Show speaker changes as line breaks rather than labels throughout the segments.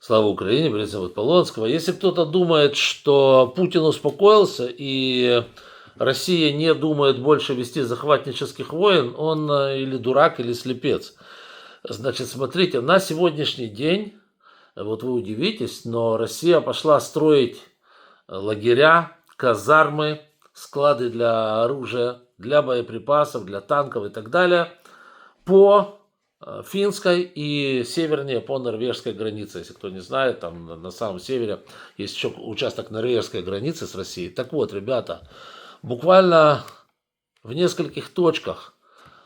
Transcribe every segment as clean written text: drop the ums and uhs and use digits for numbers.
Слава Украине, меня зовут Полонского. Если кто-то думает, что Путин успокоился и Россия не думает больше вести захватнических войн, он или дурак, или слепец. Значит, смотрите, на сегодняшний день, вот вы удивитесь, но Россия пошла строить лагеря, казармы, склады для оружия, для боеприпасов, для танков и так далее по финской и севернее по норвежской границе. Если кто не знает, там на самом севере есть еще участок норвежской границы с Россией. Так вот, ребята, буквально в нескольких точках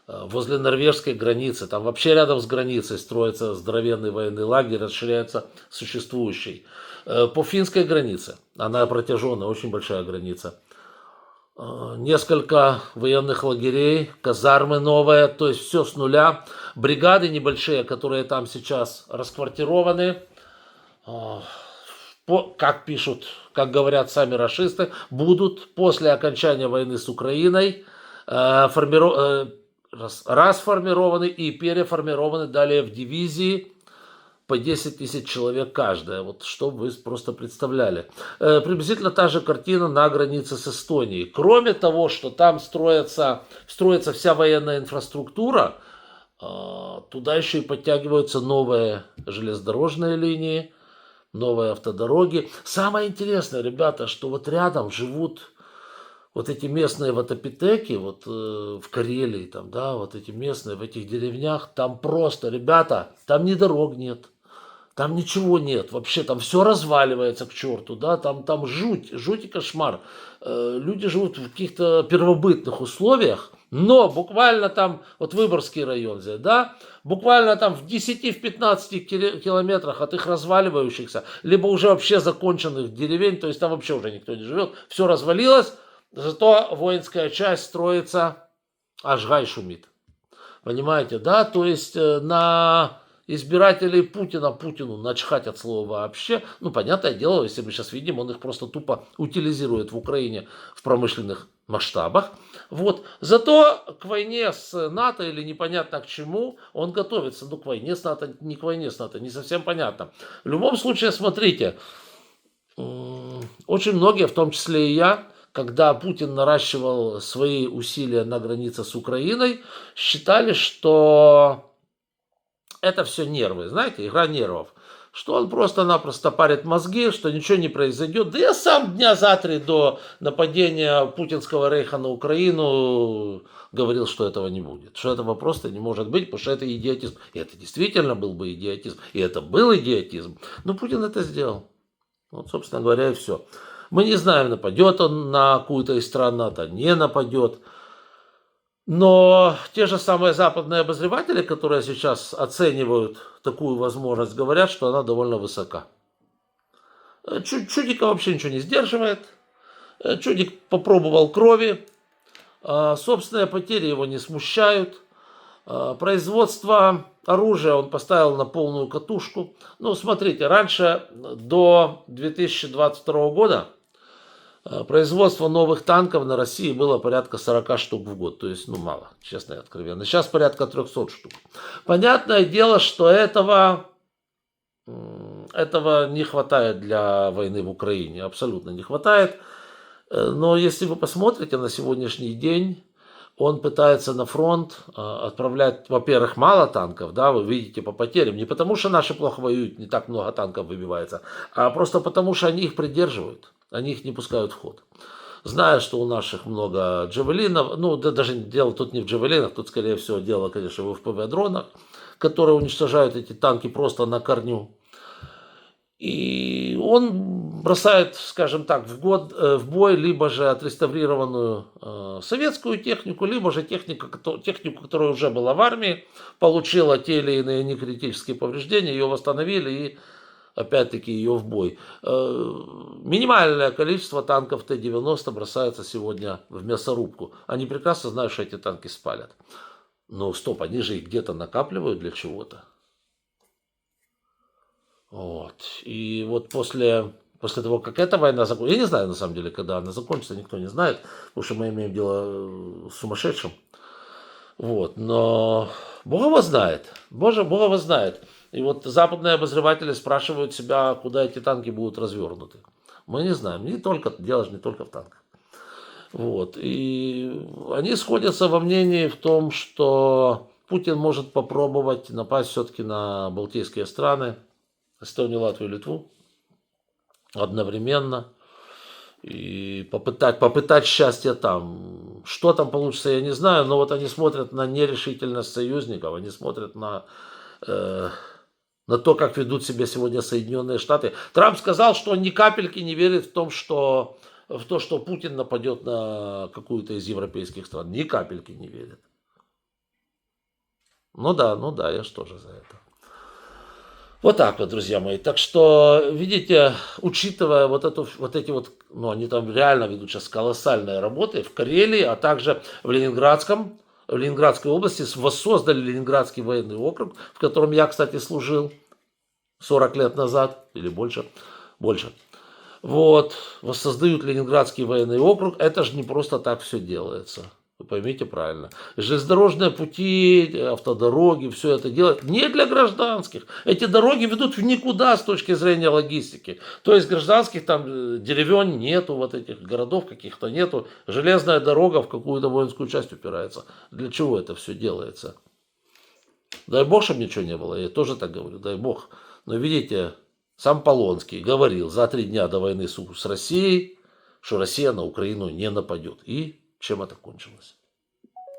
возле норвежской границы, там вообще рядом с границей строится здоровенный военный лагерь, расширяется существующий. По финской границе, она протяженная, очень большая граница, несколько военных лагерей, казармы новые, то есть все с нуля. Бригады небольшие, которые там сейчас расквартированы, как пишут, как говорят сами рашисты, будут после окончания войны с Украиной расформированы и переформированы далее в дивизии по 10 тысяч человек каждая. Вот чтобы вы просто представляли. Приблизительно та же картина на границе с Эстонией. Кроме того, что там строится вся военная инфраструктура, туда еще и подтягиваются новые железнодорожные линии, новые автодороги. Самое интересное, ребята, что вот рядом живут вот эти местные ватапитеки, вот в Карелии, там, да, вот эти местные, в этих деревнях, там просто, ребята, там ни дорог нет. Там ничего нет, вообще там все разваливается к черту, да, там жуть и кошмар. Люди живут в каких-то первобытных условиях, но буквально там, вот Выборгский район взять, да, буквально там в 10-15 километрах от их разваливающихся, либо уже вообще законченных деревень, то есть там вообще уже никто не живет, все развалилось, зато воинская часть строится, аж гай шумит. Понимаете, да, то есть на избирателей Путину начхать от слова вообще. Ну, понятное дело, если мы сейчас видим, он их просто тупо утилизирует в Украине в промышленных масштабах. Вот. Зато к войне с НАТО или непонятно к чему он готовится. Ну, к войне с НАТО, не к войне с НАТО, не совсем понятно. В любом случае, смотрите, очень многие, в том числе и я, когда Путин наращивал свои усилия на границе с Украиной, считали, что это все нервы, знаете, игра нервов. Что он просто-напросто парит мозги, что ничего не произойдет. Да я сам дня за 3 до нападения путинского рейха на Украину говорил, что этого не будет. Что этого просто не может быть, потому что это идиотизм. И это действительно был бы идиотизм. И это был идиотизм. Но Путин это сделал. Вот, собственно говоря, и все. Мы не знаем, нападет он на какую-то из стран НАТО, не нападет. Но те же самые западные обозреватели, которые сейчас оценивают такую возможность, говорят, что она довольно высока. Чудика вообще ничего не сдерживает. Чудик попробовал крови. Собственные потери его не смущают. Производство оружия он поставил на полную катушку. Ну, смотрите, раньше, до 2022 года, производство новых танков на России было порядка 40 штук в год. То есть, ну, мало, честно и откровенно. Сейчас порядка 300 штук. Понятное дело, что этого не хватает для войны в Украине. Абсолютно не хватает. Но если вы посмотрите на сегодняшний день, он пытается на фронт отправлять, во-первых, мало танков, да, вы видите по потерям. Не потому, что наши плохо воюют, не так много танков выбивается, а просто потому, что они их придерживают. Они их не пускают в ход. Зная, что у наших много джавелинов, ну, да, даже дело тут не в джавелинах, тут, скорее всего, дело, конечно, в ФПВ-дронах, которые уничтожают эти танки просто на корню. И он бросает, скажем так, в бой либо же отреставрированную советскую технику, либо же технику, которая уже была в армии, получила те или иные некритические повреждения, ее восстановили и опять-таки ее в бой. Минимальное количество танков Т-90 бросается сегодня в мясорубку. Они прекрасно знают, что эти танки спалят. Но стоп, они же их где-то накапливают для чего-то. Вот. И вот после того, как эта война закончится, я не знаю на самом деле, когда она закончится, никто не знает, потому что мы имеем дело с сумасшедшим. Вот. Но Бог его знает. Бог его знает. И вот западные обозреватели спрашивают себя, куда эти танки будут развернуты. Мы не знаем. Дело же не только в танках. Вот. И они сходятся во мнении в том, что Путин может попробовать напасть все-таки на балтийские страны, Эстонию, Латвию, Литву одновременно и попытать счастье там. Что там получится, я не знаю, но вот они смотрят на нерешительность союзников, они смотрят э, на то, как ведут себя сегодня Соединенные Штаты. Трамп сказал, что он ни капельки не верит в то, что Путин нападет на какую-то из европейских стран. Ни капельки не верит. Ну да, я же тоже за это. Вот так вот, друзья мои. Так что, видите, учитывая ну, они там реально ведут сейчас колоссальные работы в Карелии, а также в Ленинградской области воссоздали Ленинградский военный округ, в котором я, кстати, служил 40 лет назад или больше. Вот, воссоздают Ленинградский военный округ. Это же не просто так все делается. Вы поймите правильно. Железнодорожные пути, автодороги, все это делают не для гражданских. Эти дороги ведут в никуда с точки зрения логистики. То есть гражданских там деревень нету, вот этих городов каких-то нету. Железная дорога в какую-то воинскую часть упирается. Для чего это все делается? Дай бог, чтобы ничего не было. Я тоже так говорю, дай бог. Но видите, сам Полонский говорил за 3 дня до войны с Россией, что Россия на Украину не нападет. И чем это кончилось?